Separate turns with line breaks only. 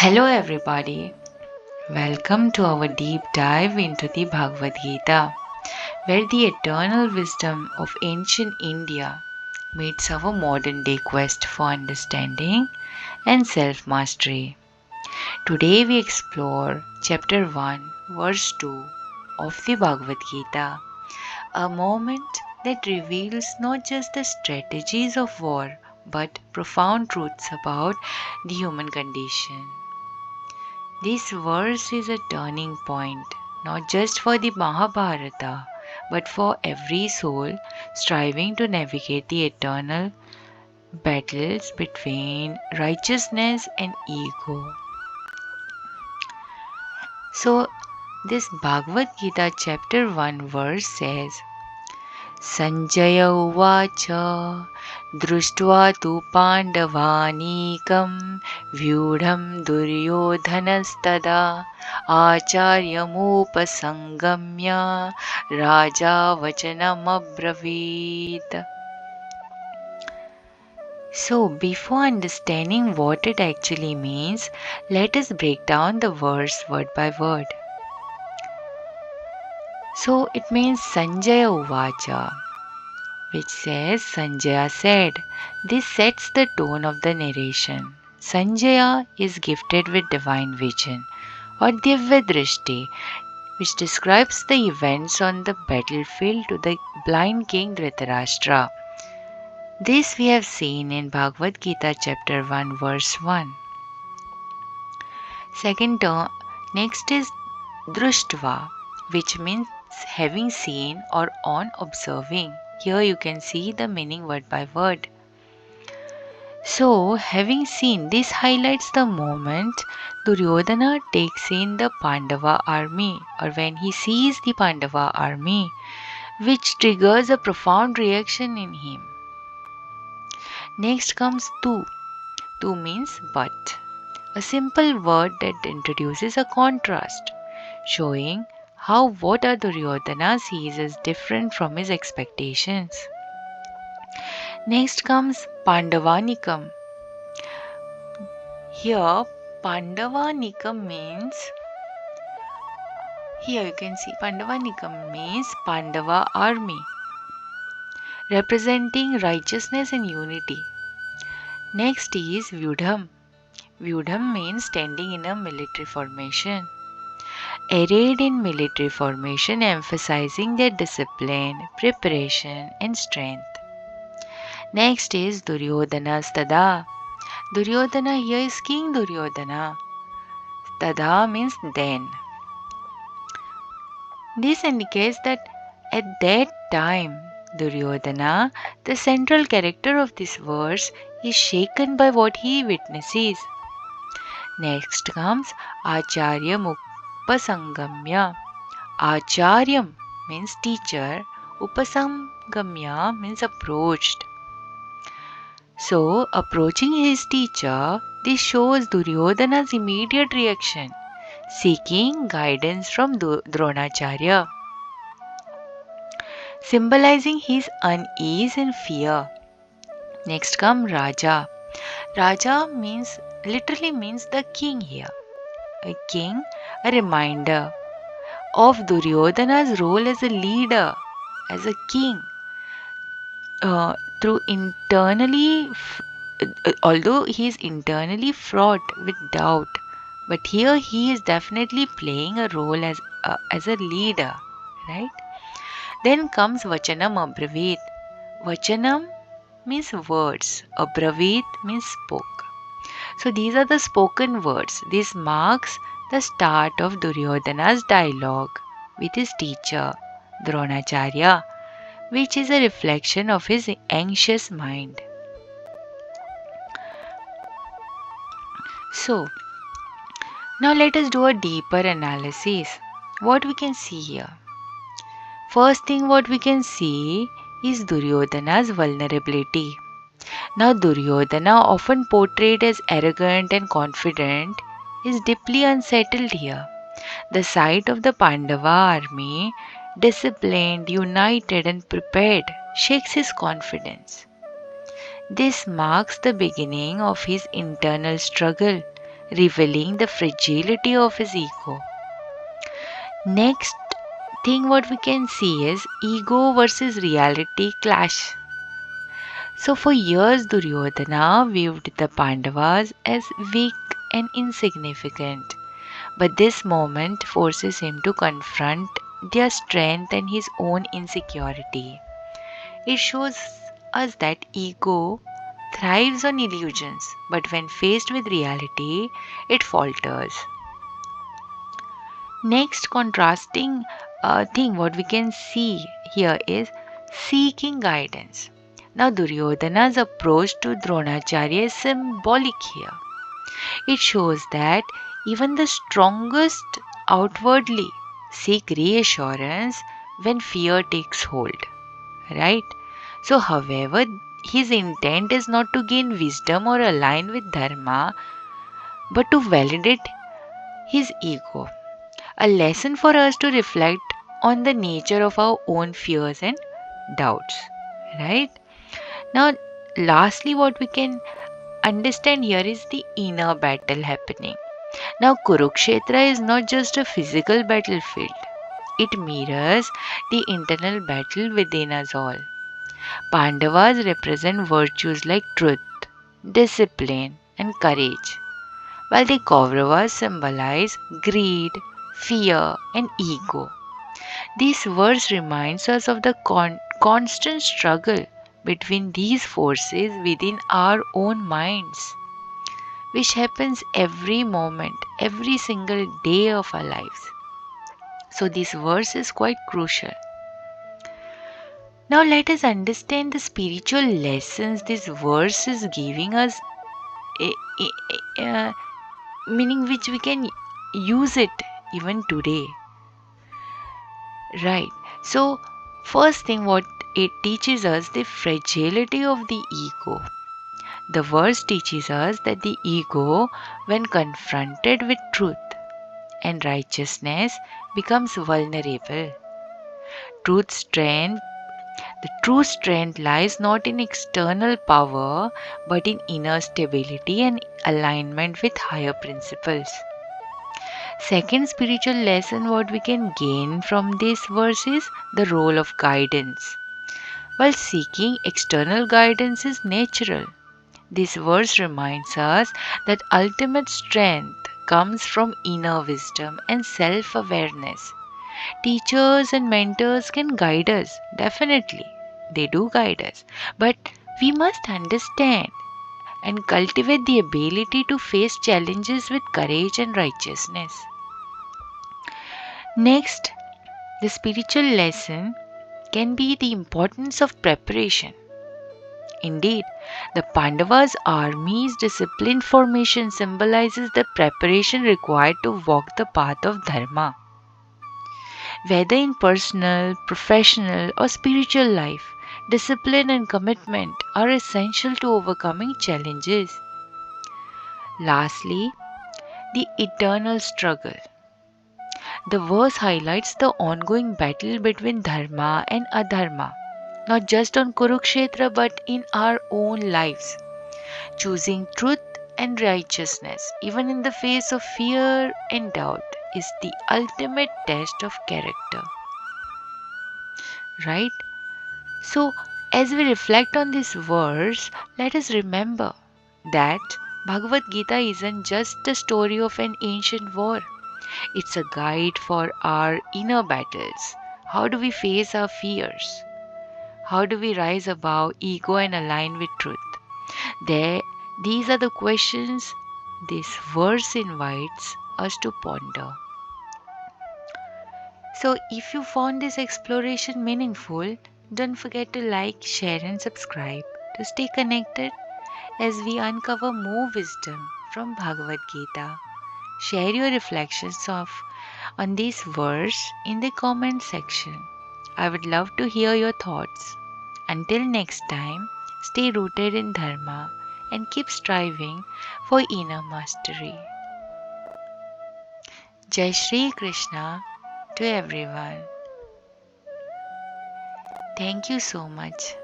Hello, everybody. Welcome to our deep dive into the Bhagavad Gita, where the eternal wisdom of ancient India meets our modern day quest for understanding and self mastery. Today, we explore Chapter 1, Verse 2 of the Bhagavad Gita, a moment that reveals not just the strategies of war but profound truths about the human condition. This verse is a turning point, not just for the Mahabharata, but for every soul striving to navigate the eternal battles between righteousness and ego. So, this Bhagavad Gita chapter 1 verse says, Sanjaya Uvacha Drushtva tu Pandavanekam Vyudham Duryodhanastada Acharyamupasangamya Raja Vachanam Abravit. So, before understanding what it actually means, let us break down the verse word by word. So, it means Sanjaya Uvacha, which says Sanjaya said. This sets the tone of the narration. Sanjaya is gifted with divine vision or Divya Drishti, which describes the events on the battlefield to the blind king Dhritarashtra. This we have seen in Bhagavad Gita chapter 1 verse 1. Second term, next is Drushtva, which means having seen or on observing. Here you can see the meaning word by word. So, having seen, this highlights the moment Duryodhana takes in the Pandava army, or when he sees the Pandava army, which triggers a profound reaction in him. Next comes tu. Tu means but, a simple word that introduces a contrast, showing how what Duryodhana sees is different from his expectations. Next comes Pandavanikam. Here, Pandavanikam means, here you can see Pandavanikam means Pandava army, representing righteousness and unity. Next is Vyudham. Vyudham means standing in a military formation, arrayed in military formation, emphasizing their discipline, preparation, and strength. Next is Duryodhana Stada. Duryodhana here is King Duryodhana. Tada means then. This indicates that at that time, Duryodhana, the central character of this verse, is shaken by what he witnesses. Next comes Acharya Upasangamya. Acharyam means teacher, Upasangamya means approached. So, approaching his teacher, this shows Duryodhana's immediate reaction, seeking guidance from Dronacharya, symbolizing his unease and fear. Next comes Raja. Raja means literally means the king here. A king, a reminder of Duryodhana's role as a leader, as a king. Through although he is internally fraught with doubt, but here he is definitely playing a role as a leader, right? Then comes Vachanam Abravit. Vachanam means words, Abravit means spoke. So these are the spoken words. This marks the start of Duryodhana's dialogue with his teacher, Dronacharya, which is a reflection of his anxious mind. So, now let us do a deeper analysis. What we can see here? First thing what we can see is Duryodhana's vulnerability. Now Duryodhana, often portrayed as arrogant and confident, is deeply unsettled here. The sight of the Pandava army, disciplined, united and prepared, shakes his confidence. This marks the beginning of his internal struggle, revealing the fragility of his ego. Next thing what we can see is ego versus reality clash. So for years Duryodhana viewed the Pandavas as weak and insignificant. But this moment forces him to confront their strength and his own insecurity. It shows us that ego thrives on illusions, but when faced with reality, it falters. Next, contrasting thing what we can see here is seeking guidance. Now, Duryodhana's approach to Dronacharya is symbolic here. It shows that even the strongest outwardly seek reassurance when fear takes hold, right? So, however, his intent is not to gain wisdom or align with Dharma, but to validate his ego. A lesson for us to reflect on the nature of our own fears and doubts, right? Now, lastly, what we can understand here is the inner battle happening. Now, Kurukshetra is not just a physical battlefield, it mirrors the internal battle within us all. Pandavas represent virtues like truth, discipline, and courage, while the Kauravas symbolize greed, fear, and ego. This verse reminds us of the constant struggle between these forces within our own minds, which happens every moment, every single day of our lives. So, this verse is quite crucial. Now, let us understand the spiritual lessons this verse is giving us, eh, meaning which we can use it even today. Right. So, first thing what it teaches us the fragility of the ego. The verse teaches us that the ego, when confronted with truth and righteousness, becomes vulnerable. Truth strength, the true strength lies not in external power but in inner stability and alignment with higher principles. Second spiritual lesson what we can gain from this verse is the role of guidance. While seeking external guidance is natural, this verse reminds us that ultimate strength comes from inner wisdom and self awareness. Teachers and mentors can guide us, definitely, they do guide us, but we must understand and cultivate the ability to face challenges with courage and righteousness. Next, the spiritual lesson can be the importance of preparation. Indeed, the Pandavas' army's disciplined formation symbolizes the preparation required to walk the path of Dharma. Whether in personal, professional, or spiritual life, discipline and commitment are essential to overcoming challenges. Lastly, the eternal struggle. The verse highlights the ongoing battle between Dharma and adharma, not just on Kurukshetra but in our own lives. Choosing truth and righteousness, even in the face of fear and doubt, is the ultimate test of character. Right? So, as we reflect on this verse, let us remember that Bhagavad Gita isn't just a story of an ancient war, it's a guide for our inner battles. How do we face our fears? How do we rise above ego and align with truth? There, these are the questions this verse invites us to ponder. So, if you found this exploration meaningful, don't forget to like, share, and subscribe to stay connected as we uncover more wisdom from Bhagavad Gita. Share your reflections on this verse in the comment section. I would love to hear your thoughts. Until next time, stay rooted in Dharma and keep striving for inner mastery. Jai Shri Krishna to everyone. Thank you so much.